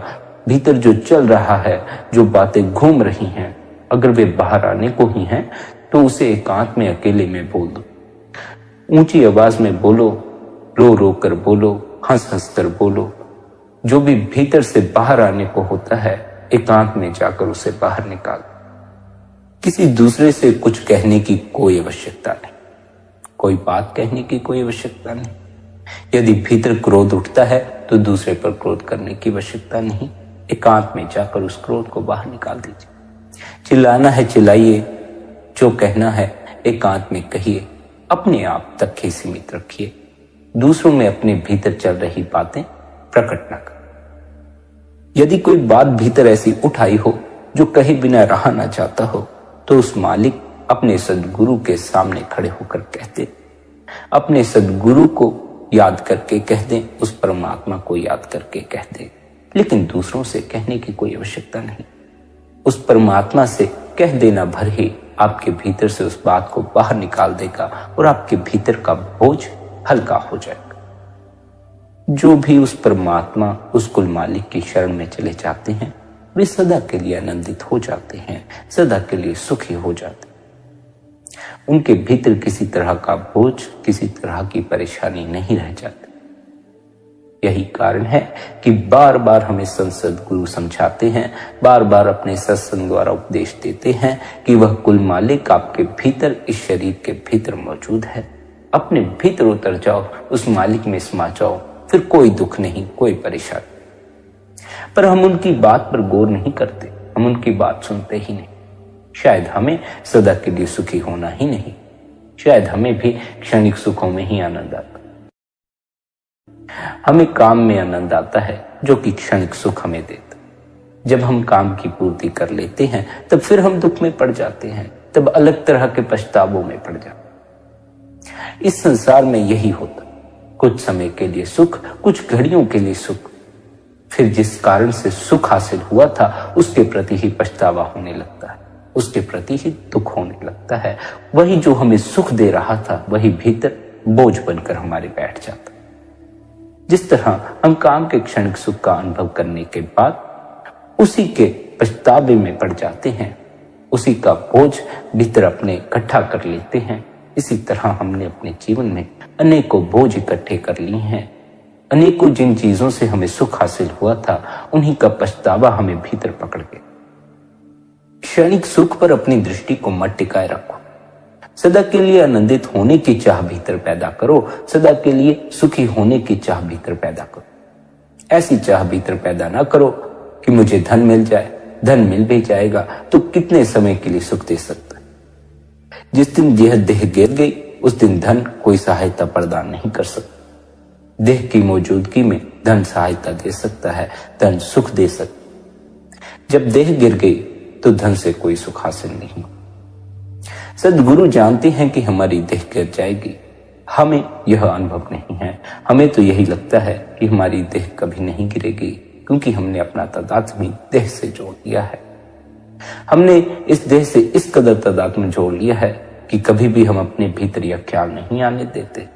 भीतर जो चल रहा है, जो बातें घूम रही हैं, अगर वे बाहर आने को ही हैं तो उसे एकांत में अकेले में बोल दो। ऊंची आवाज में बोलो, रो रो कर बोलो, हंस हंस कर बोलो। जो भी भीतर से बाहर आने को होता है एकांत में जाकर उसे बाहर निकाल। किसी दूसरे से कुछ कहने की कोई आवश्यकता नहीं, कोई बात कहने की कोई आवश्यकता नहीं। यदि भीतर क्रोध उठता है तो दूसरे पर क्रोध करने की आवश्यकता नहीं, एकांत में जाकर उस क्रोध को बाहर निकाल दीजिए। चिल्लाना है चिल्लाइए, जो कहना है एकांत में कहिए, अपने आप तक ही सीमित रखिए, दूसरों में अपने भीतर चल रही बातें प्रकट न कर। यदि कोई बात भीतर ऐसी उठाई हो जो कहे बिना रहा ना चाहता हो, तो उस मालिक अपने सद्गुरु के सामने खड़े होकर कहते, अपने सद्गुरु को याद करके कह दें, उस परमात्मा को याद करके कह दें, लेकिन दूसरों से कहने की कोई आवश्यकता नहीं। उस परमात्मा से कह देना भर ही आपके भीतर से उस बात को बाहर निकाल देगा और आपके भीतर का बोझ हल्का हो जाएगा। जो भी उस परमात्मा उस कुल मालिक की शरण में चले जाते हैं वे सदा के लिए आनंदित हो जाते हैं, सदा के लिए सुखी हो जाते हैं। उनके भीतर किसी तरह का बोझ, किसी तरह की परेशानी नहीं रह जाती। यही कारण है कि बार बार हमें संत सद्गुरु समझाते हैं, बार बार अपने सत्संग द्वारा उपदेश देते हैं कि वह कुल मालिक आपके भीतर, इस शरीर के भीतर मौजूद है। अपने भीतर उतर जाओ, उस मालिक में समा जाओ, फिर कोई दुख नहीं, कोई परेशानी। पर हम उनकी बात पर गौर नहीं करते, हम उनकी बात सुनते ही नहीं। शायद हमें सदा के लिए सुखी होना ही नहीं, शायद हमें भी क्षणिक सुखों में ही आनंद आता। हमें काम में आनंद आता है जो कि क्षणिक सुख हमें देता। जब हम काम की पूर्ति कर लेते हैं तब फिर हम दुख में पड़ जाते हैं, तब अलग तरह के पछतावों में पड़ जाते। इस संसार में यही होता, कुछ समय के लिए सुख, कुछ घड़ियों के लिए सुख, फिर जिस कारण से सुख हासिल हुआ था उसके प्रति ही पछतावा होने लगता है, उसके प्रति ही दुख होने लगता है। वही जो हमें सुख दे रहा था वही भीतर बोझ बनकर हमारे बैठ जाता। जिस तरह हम काम के क्षणिक सुख का अनुभव करने के बाद उसी के पछतावे में पड़ जाते हैं, उसी का बोझ भीतर अपने इकट्ठा कर लेते हैं, इसी तरह हमने अपने जीवन में अनेकों बोझ इकट्ठे कर लिए हैं। अनेकों जिन चीजों से हमें सुख हासिल हुआ था उन्हीं का पछतावा हमें भीतर पकड़ गया। क्षणिक सुख पर अपनी दृष्टि को मत टिकाए रखो, सदा के लिए आनंदित होने की चाह भीतर पैदा करो, सदा के लिए सुखी होने की चाह भीतर पैदा करो। ऐसी चाह भीतर पैदा ना करो कि मुझे धन मिल जाए, धन मिल भी जाएगा तो कितने समय के लिए सुख दे सकता है। जिस दिन यह देह गिर गई उस दिन धन कोई सहायता प्रदान नहीं कर सकता। देह की मौजूदगी में धन सहायता दे सकता है, धन सुख दे सकता। जब देह गिर गई तो धन से कोई सुख हासिल नहीं। सद्गुरु जानते हैं कि हमारी देह गिर जाएगी, हमें यह अनुभव नहीं है। हमें तो यही लगता है कि हमारी देह कभी नहीं गिरेगी, क्योंकि हमने अपना तादात्म्य देह से जोड़ लिया है। हमने इस देह से इस कदर तादात्म्य जोड़ लिया है कि कभी भी हम अपने भीतर यह ख्याल नहीं आने देते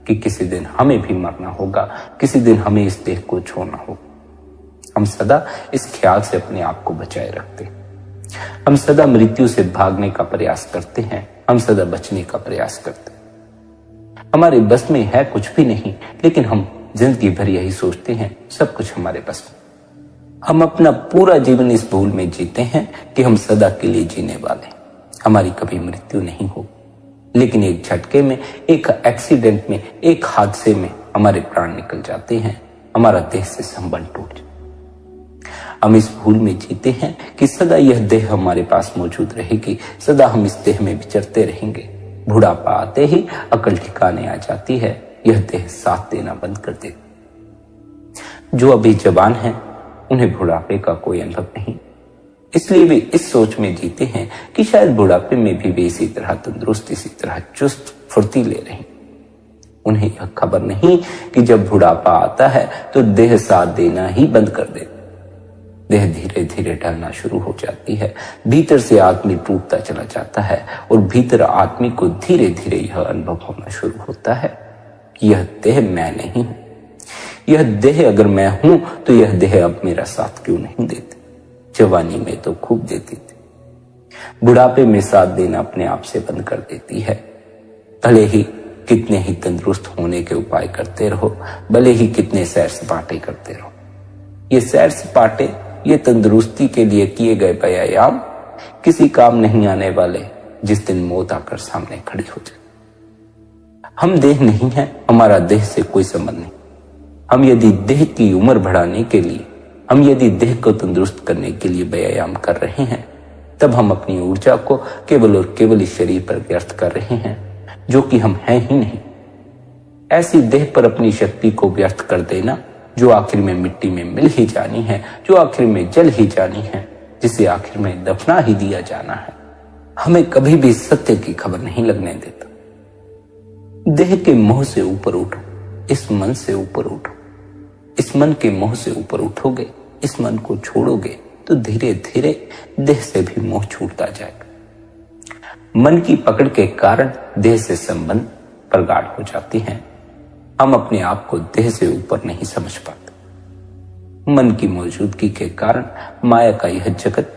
कि किसी दिन हमें भी मरना होगा, किसी दिन हमें इस देह को छोड़ना होगा। हम सदा इस ख्याल से अपने आप को बचाए रखते हैं। हम सदा मृत्यु से भागने का प्रयास करते हैं, हम सदा बचने का प्रयास करते हैं। हमारे बस में है कुछ भी नहीं, लेकिन हम जिंदगी भर यही सोचते हैं सब कुछ हमारे बस में। हम अपना पूरा जीवन इस भूल में जीते हैं कि हम सदा के लिए जीने वाले, हमारी कभी मृत्यु नहीं हो। लेकिन एक झटके में, एक एक्सीडेंट में, एक हादसे में हमारे प्राण निकल जाते हैं, हमारा देह से संबंध टूट जाता है। हम इस भूल में जीते हैं कि सदा यह देह हमारे पास मौजूद रहेगी, सदा हम इस देह में विचरते रहेंगे। बुढ़ापा आते ही अकल ठिकाने आ जाती है, यह देह साथ देना बंद कर देती। जो अभी जवान हैं उन्हें बुढ़ापे का कोई अनुभव नहीं, इसलिए वे इस सोच में जीते हैं कि शायद बुढ़ापे में भी वे इसी तरह तंदुरुस्त, इसी तरह चुस्त फुर्तीले रहें। उन्हें यह खबर नहीं कि जब बुढ़ापा आता है तो देह साथ देना ही बंद कर देती। देह धीरे धीरे ढलना शुरू हो जाती है, भीतर से आदमी टूटता चला जाता है और भीतर आदमी को धीरे धीरे यह अनुभव होना शुरू होता है कि यह देह मैं नहीं हूं। यह देह अगर मैं हूं तो यह देह अब मेरा साथ क्यों नहीं देती? जवानी में तो खूब देती थी, बुढ़ापे में साथ देना अपने आप से बंद कर देती है। भले ही कितने ही तंदुरुस्त होने के उपाय करते रहो, भले ही कितने सैर सपाटे करते रहो, ये सैर सपाटे, ये तंदुरुस्ती के लिए किए गए व्यायाम किसी काम नहीं आने वाले जिस दिन मौत आकर सामने खड़ी हो जाए। हम देह नहीं है, हमारा देह से कोई संबंध नहीं। हम यदि देह की उम्र बढ़ाने के लिए, हम यदि देह को तंदुरुस्त करने के लिए व्यायाम कर रहे हैं, तब हम अपनी ऊर्जा को केवल और केवल इस शरीर पर व्यर्थ कर रहे हैं, जो कि हम हैं ही नहीं। ऐसी देह पर अपनी शक्ति को व्यर्थ कर देना जो आखिर में मिट्टी में मिल ही जानी है, जो आखिर में जल ही जानी है, जिसे आखिर में दफना ही दिया जाना है, हमें कभी भी सत्य की खबर नहीं लगने देता। देह के मोह से ऊपर उठो, इस मन से ऊपर उठो। इस मन के मोह से ऊपर उठोगे, इस मन को छोड़ोगे तो धीरे धीरे देह से भी मोह छूटता जाएगा। मन की पकड़ के कारण देह से संबंध प्रगाढ़ हो जाती हैं। हम अपने आप को देह से ऊपर नहीं समझ पाते। मन की मौजूदगी के कारण माया का यह जगत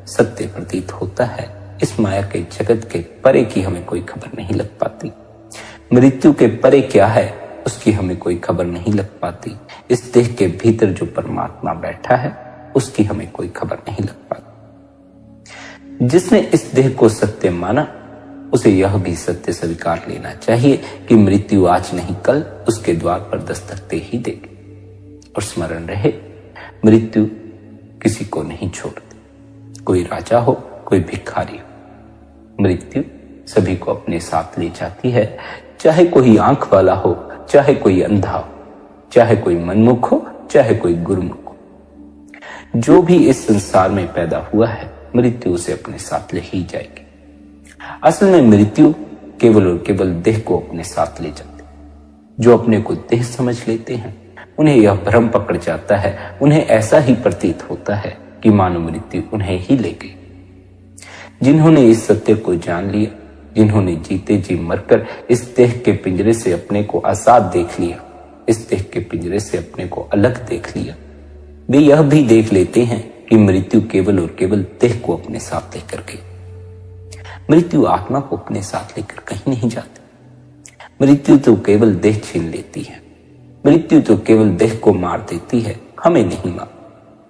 सत्य प्रतीत होता है। इस माया के जगत के परे की हमें कोई खबर नहीं लग पाती। मृत्यु के परे क्या है उसकी हमें कोई खबर नहीं लग पाती। इस देह के भीतर जो परमात्मा बैठा है उसकी हमें कोई खबर नहीं लग पाती। जिसने इस देह को सत्य माना उसे यह भी सत्य स्वीकार लेना चाहिए कि मृत्यु आज नहीं कल उसके द्वार पर दस्तक दे ही देगी। और स्मरण रहे, मृत्यु किसी को नहीं छोड़ती, कोई राजा हो, कोई भिखारी हो। मृत्यु सभी को अपने साथ ले जाती है, चाहे कोई आंख वाला हो, चाहे कोई अंधा हो, चाहे कोई मनमुख हो, चाहे कोई गुरुमुख हो। जो भी इस संसार में पैदा हुआ है, मृत्यु उसे अपने साथ ले ही जाएगी। असल में मृत्यु केवल और केवल देह को अपने साथ ले जाती है। जो अपने को देह समझ लेते हैं, उन्हें यह भ्रम पकड़ जाता है, उन्हें ऐसा ही प्रतीत होता है कि मानो मृत्यु उन्हें ही ले गई। जिन्होंने इस सत्य को जान लिया, जिन्होंने जीते जी मरकर इस देह के पिंजरे से अपने को आजाद देख लिया, इस देह के पिंजरे से अपने को अलग देख लिया, वे यह भी देख लेते हैं कि मृत्यु केवल और केवल देह को अपने साथ लेकर गई। मृत्यु आत्मा को अपने साथ लेकर कहीं नहीं जाती। मृत्यु तो केवल देह छीन लेती है, मृत्यु तो केवल देह को मार देती है, हमें नहीं मार।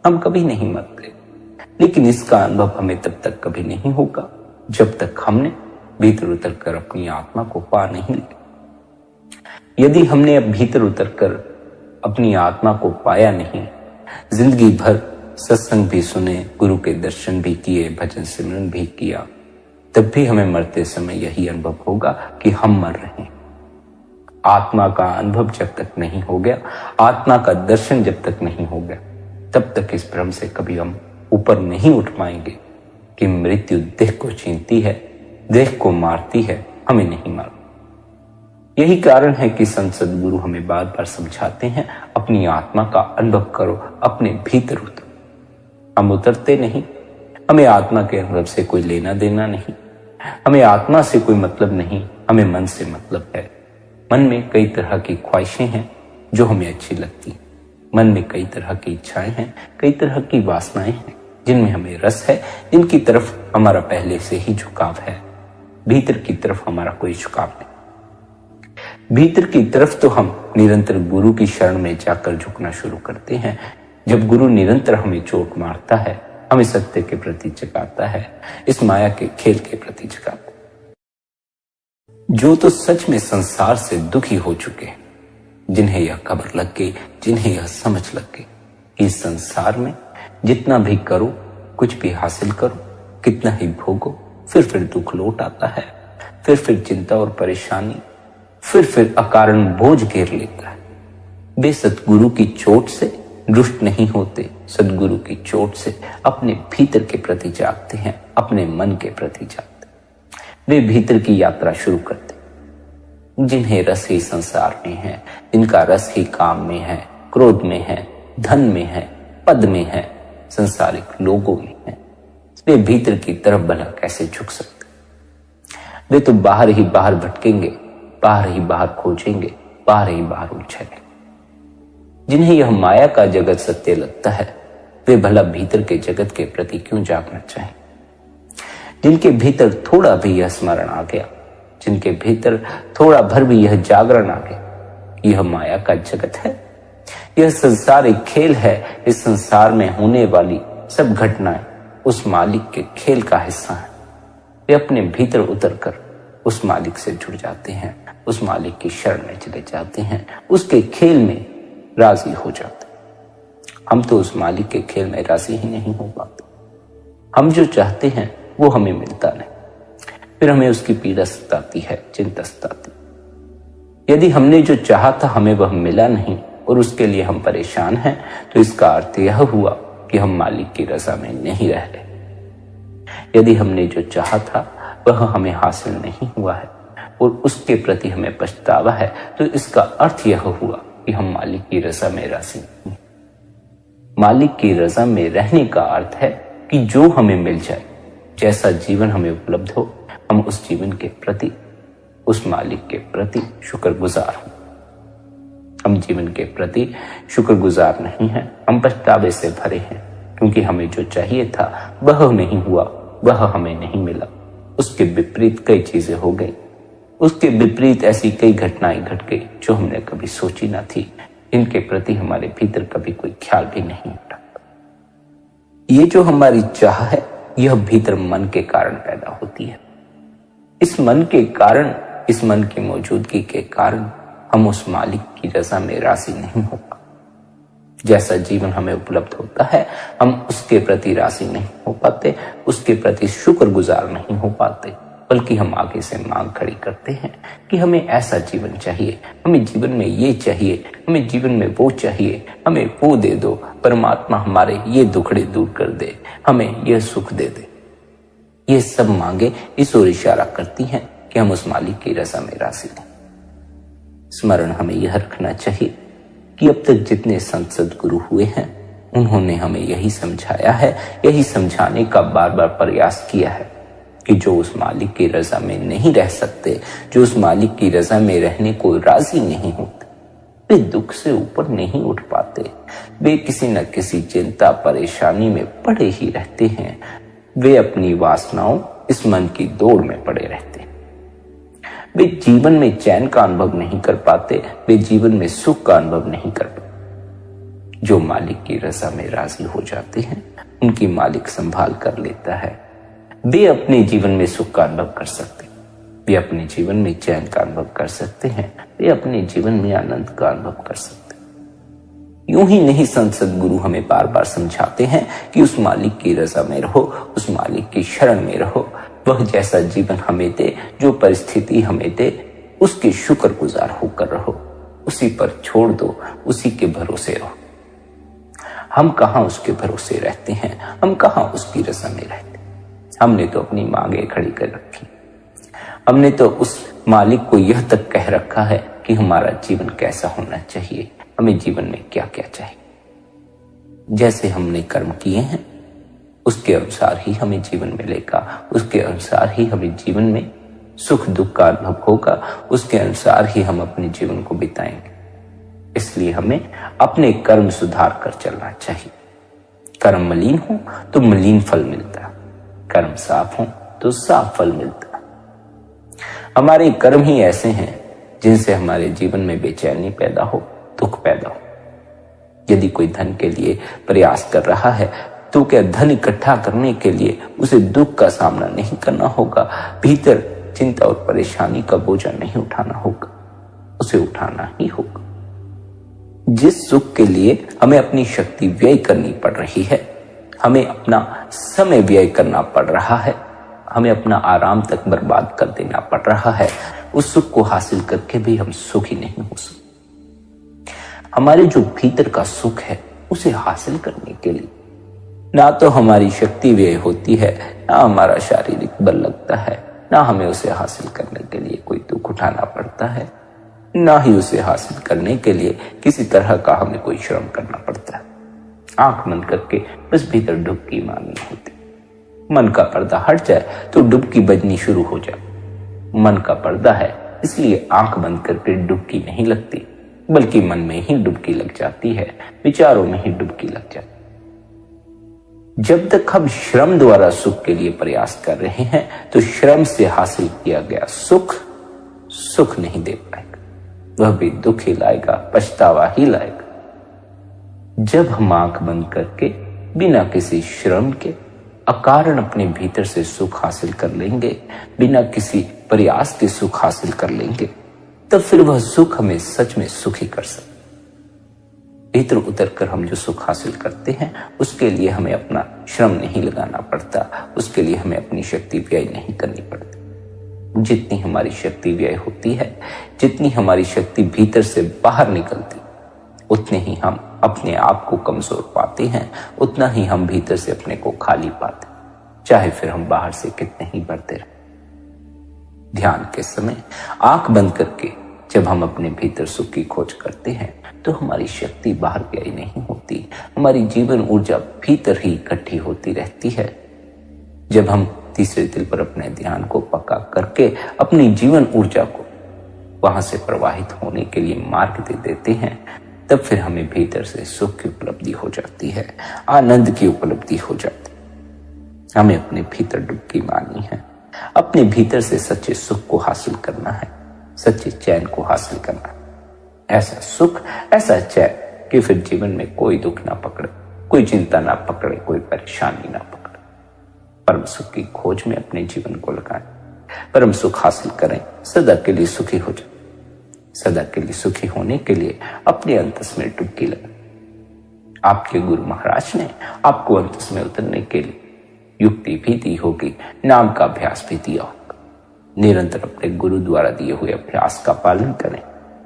हम कभी नहीं मरते, लेकिन इसका अनुभव हमें तब तक कभी नहीं होगा जब तक हमने भीतर उतरकर अपनी आत्मा को पा नहीं लिया। यदि हमने अब भीतर उतरकर अपनी आत्मा को पाया नहीं, जिंदगी भर सत्संग भी सुने, गुरु के दर्शन भी किए, भजन सिमरन भी किया, तब भी हमें मरते समय यही अनुभव होगा कि हम मर रहे हैं। आत्मा का अनुभव जब तक नहीं हो गया, आत्मा का दर्शन जब तक नहीं हो गया, तब तक इस भ्रम से कभी हम ऊपर नहीं उठ पाएंगे कि मृत्यु देह को छीनती है, देह को मारती है, हमें नहीं मारती। यही कारण है कि संत सद्गुरु हमें बार बार समझाते हैं, अपनी आत्मा का अनुभव करो, अपने भीतर उतरो। हम उतरते नहीं। हमें आत्मा के अनुभव से कोई लेना देना नहीं, हमें आत्मा से कोई मतलब नहीं, हमें मन से मतलब है। मन में कई तरह की ख्वाहिशें हैं जो हमें अच्छी लगती हैं। मन में कई तरह की इच्छाएं हैं, कई तरह की वासनाएं हैं जिनमें हमें रस है, जिनकी तरफ हमारा पहले से ही झुकाव है। भीतर की तरफ हमारा कोई झुकाव नहीं। भीतर की तरफ तो हम निरंतर गुरु की शरण में जाकर झुकना शुरू करते हैं। जब गुरु निरंतर हमें चोट मारता है, हमें सत्य के प्रति जगाता है, इस माया के खेल के प्रति जगाता है। जो तो सच में संसार से दुखी हो चुके हैं, जिन्हें यह खबर लग गई, जिन्हें यह समझ लग गई कि इस संसार में जितना भी करो, कुछ भी हासिल करो, कितना ही भोगो, फिर दुख लौट आता है, फिर चिंता और परेशानी, फिर अकारण बोझ घेर लेता है। वे सतगुरु की चोट से रुष्ट नहीं होते, सदगुरु की चोट से अपने भीतर के प्रति जागते हैं, अपने मन के प्रति जागते हैं। वे भीतर की यात्रा शुरू करते हैं। जिन्हें रस ही संसार में है, जिनका रस ही काम में है, क्रोध में है, धन में है, पद में है, संसारिक लोगों में है, वे भीतर की तरफ भला कैसे झुक सकते? वे तो बाहर ही बाहर भटकेंगे, बाहर ही बाहर खोजेंगे, बाहर ही बाहर उलझेंगे। जिन्हें यह माया का जगत सत्य लगता है, वे भला भीतर के जगत के प्रति क्यों जागना चाहें? जिनके भीतर थोड़ा भी यह स्मरण आ गया, जिनके भीतर थोड़ा भर भी यह जागरण आ गया, यह माया का जगत है, यह संसार एक खेल है, इस संसार में होने वाली सब घटनाएं उस मालिक के खेल का हिस्सा है। वे अपने भीतर उतरकर उस मालिक से जुड़ जाते हैं, उस मालिक की शरण में चले जाते हैं, उसके खेल में राजी हो जाते हैं। हम तो उस मालिक के खेल में राजी ही नहीं हो पाते। हम जो चाहते हैं वो हमें मिलता नहीं, फिर हमें उसकी पीड़ा सताती है, चिंता सताती। यदि हमने जो चाहा था हमें वह मिला नहीं और उसके लिए हम परेशान हैं, तो इसका अर्थ यह हुआ कि हम मालिक की रजा में नहीं रह रहे। यदि हमने जो चाहा था वह हमें हासिल नहीं हुआ है और उसके प्रति हमें पछतावा है, तो इसका अर्थ यह हुआ कि हम मालिक की रजा में राजी नहीं। मालिक की रजा में रहने का अर्थ है कि जो हमें मिल जाए, जैसा जीवन हमें उपलब्ध हो, हम उस जीवन के प्रति, उस मालिक के प्रति शुक्रगुजार हों। हम जीवन के प्रति शुक्रगुजार नहीं हैं, हम पछतावे से भरे हैं, क्योंकि हमें जो चाहिए था वह नहीं हुआ, वह हमें नहीं मिला। उसके विपरीत कई चीजें हो गई, उसके विपरीत ऐसी कई घटनाएं घट गई जो हमने कभी सोची ना थी, इनके प्रति हमारे भीतर कभी कोई ख्याल भी नहीं उठा। ये जो हमारी चाह है, यह भीतर मन के कारण पैदा होती है। इस मन के कारण, इस मन की मौजूदगी के कारण हम उस मालिक की रजा में राजी नहीं हो पाते। जैसा जीवन हमें उपलब्ध होता है, हम उसके प्रति राजी नहीं हो पाते, उसके प्रति शुक्रगुजार नहीं हो पाते, बल्कि हम आगे से मांग खड़ी करते हैं कि हमें ऐसा जीवन चाहिए, हमें जीवन में ये चाहिए, हमें जीवन में वो चाहिए, हमें वो दे दो, परमात्मा हमारे ये दुखड़े दूर कर दे, हमें यह सुख दे दे। ये सब मांगे इस ओर इशारा करती हैं कि हम उस मालिक की रजा में राजी नहीं। स्मरण हमें यह रखना चाहिए कि अब तक जितने संत सद्गुरु हुए हैं, उन्होंने हमें यही समझाया है, यही समझाने का बार बार प्रयास किया है कि जो उस मालिक की रजा में नहीं रह सकते, जो उस मालिक की रजा में रहने को राजी नहीं होते, वे दुख से ऊपर नहीं उठ पाते, वे किसी न किसी चिंता परेशानी में पड़े ही रहते हैं, वे अपनी वासनाओं इस मन की दौड़ में पड़े रहते हैं, वे जीवन में चैन का अनुभव नहीं कर पाते, वे जीवन में सुख का अनुभव नहीं कर पाते। जो मालिक की रजा में राजी हो जाते हैं, उनकी मालिक संभाल कर लेता है, वे अपने जीवन में सुख का अनुभव कर सकते हैं, वे अपने जीवन में चैन का अनुभव कर सकते हैं, वे अपने जीवन में आनंद का अनुभव कर सकते हैं। यूं ही नहीं संत सद्गुरु हमें बार बार समझाते हैं कि उस मालिक की रजा में रहो, उस मालिक की शरण में रहो, वह जैसा जीवन हमें दे, जो परिस्थिति हमें दे, उसके शुक्रगुजार होकर रहो, उसी पर छोड़ दो, उसी के भरोसे रहो। हम कहां उसके भरोसे रहते हैं, हम कहां उसकी रजा में रहते हैं। हमने तो अपनी मांगे खड़ी कर रखी, हमने तो उस मालिक को यह तक कह रखा है कि हमारा जीवन कैसा होना चाहिए, हमें जीवन में क्या क्या चाहिए। जैसे हमने कर्म किए हैं, उसके अनुसार ही हमें जीवन मिलेगा, उसके अनुसार ही हमें जीवन में सुख दुख का अनुभव होगा, उसके अनुसार ही हम अपने जीवन को बिताएंगे। इसलिए हमें अपने कर्म सुधार कर चलना चाहिए। कर्म मलिन हो तो मलिन फल मिलता, कर्म साफ हो तो साफ फल मिलता। हमारे कर्म ही ऐसे हैं जिनसे हमारे जीवन में बेचैनी पैदा हो, दुख पैदा हो। यदि कोई धन के लिए प्रयास कर रहा है, तो क्या धन इकट्ठा करने के लिए उसे दुख का सामना नहीं करना होगा, भीतर चिंता और परेशानी का बोझा नहीं उठाना होगा, उसे उठाना ही होगा। जिस सुख के लिए हमें अपनी शक्ति व्यय करनी पड़ रही है, हमें अपना समय व्यय करना पड़ रहा है, हमें अपना आराम तक बर्बाद कर देना पड़ रहा है, उस सुख को हासिल करके भी हम सुखी नहीं हो सकते। हमारे जो भीतर का सुख है, उसे हासिल करने के लिए ना तो हमारी शक्ति व्यय होती है, ना हमारा शारीरिक बल लगता है, ना हमें उसे हासिल करने के लिए कोई दुख उठाना पड़ता है, ना ही उसे हासिल करने के लिए किसी तरह का हमें कोई श्रम करना पड़ता है। आंख बंद करके बस भीतर डुबकी मारनी होती। मन का पर्दा हट जाए तो डुबकी बजनी शुरू हो जाए। मन का पर्दा है, इसलिए आंख बंद करके डुबकी नहीं लगती, बल्कि मन में ही डुबकी लग जाती है, विचारों में ही डुबकी लग जाती है। जब तक हम श्रम द्वारा सुख के लिए प्रयास कर रहे हैं, तो श्रम से हासिल किया गया सुख सुख नहीं दे पाएगा, वह भी दुख ही लाएगा, पछतावा ही लाएगा। जब हम आंख बंद करके बिना किसी श्रम के अकारण अपने भीतर से सुख हासिल कर लेंगे, बिना किसी प्रयास के सुख हासिल कर लेंगे, तब फिर वह सुख हमें सच में सुखी कर सकता। भीतर उतर कर हम जो सुख हासिल करते हैं, उसके लिए हमें अपना श्रम नहीं लगाना पड़ता, उसके लिए हमें अपनी शक्ति व्यय नहीं करनी पड़ती। जितनी हमारी शक्ति व्यय होती है, जितनी हमारी शक्ति भीतर से बाहर निकलती, उतने ही हम अपने आप को कमजोर पाते हैं, उतना ही हम भीतर से अपने को खाली पाते, चाहे फिर हम बाहर से कितने ही बढ़ते रहे। ध्यान के समय आंख बंद करके जब हम अपने भीतर सुख की खोज करते हैं, तो हमारी शक्ति बाहर व्यय नहीं होती, हमारी जीवन ऊर्जा भीतर ही इकट्ठी होती रहती है। जब हम तीसरे दिल पर अपने ध्यान को पक्का करके अपनी जीवन ऊर्जा को वहां से प्रवाहित होने के लिए मार्ग दे देते हैं, तब फिर हमें भीतर से सुख की उपलब्धि हो जाती है, आनंद की उपलब्धि हो जाती है। हमें अपने भीतर डुबकी मारनी है, अपने भीतर से सच्चे सुख को हासिल करना है, सच्चे चैन को हासिल करना है। ऐसा सुख, ऐसा चैन कि फिर जीवन में कोई दुख ना पकड़े, कोई चिंता ना पकड़े, कोई परेशानी ना पकड़े। परम सुख की खोज में अपने जीवन को लगाएं, परम सुख हासिल करें, सदा के लिए सुखी हो जाए। सदा के लिए सुखी होने के लिए अपने अंतस में डुबकी लगाएं। आपके गुरु महाराज ने आपको अंतस में उतरने के लिए युक्ति भी दी होगी, नाम का अभ्यास भी दिया होगा। निरंतर अपने गुरु द्वारा दिए हुए अभ्यास का पालन करें,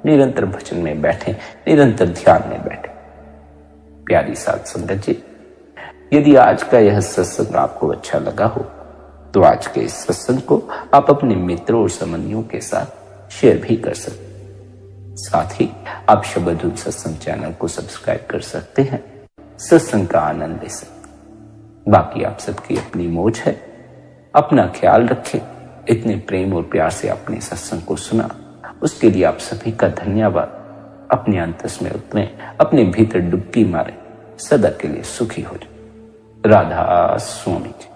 निरंतर भजन में बैठें, निरंतर ध्यान में बैठें। प्यारी साध संगत जी, यदि आज का यह सत्संग आपको अच्छा लगा हो तो आज के इस सत्संग को आप अपने मित्रों और संबंधियों के साथ शेयर भी कर सकते। साथ ही आप शबदुल सत्संग चैनल को सब्सक्राइब कर सकते हैं, सत्संग का आनंद ले सकते। बाकी आप सबकी अपनी मौज है। अपना ख्याल रखें। इतने प्रेम और प्यार से आपने सत्संग को सुना, उसके लिए आप सभी का धन्यवाद। अपने अंतस में उतरें, अपने भीतर डुबकी मारें, सदा के लिए सुखी हो जाए। राधा स्वामी जी।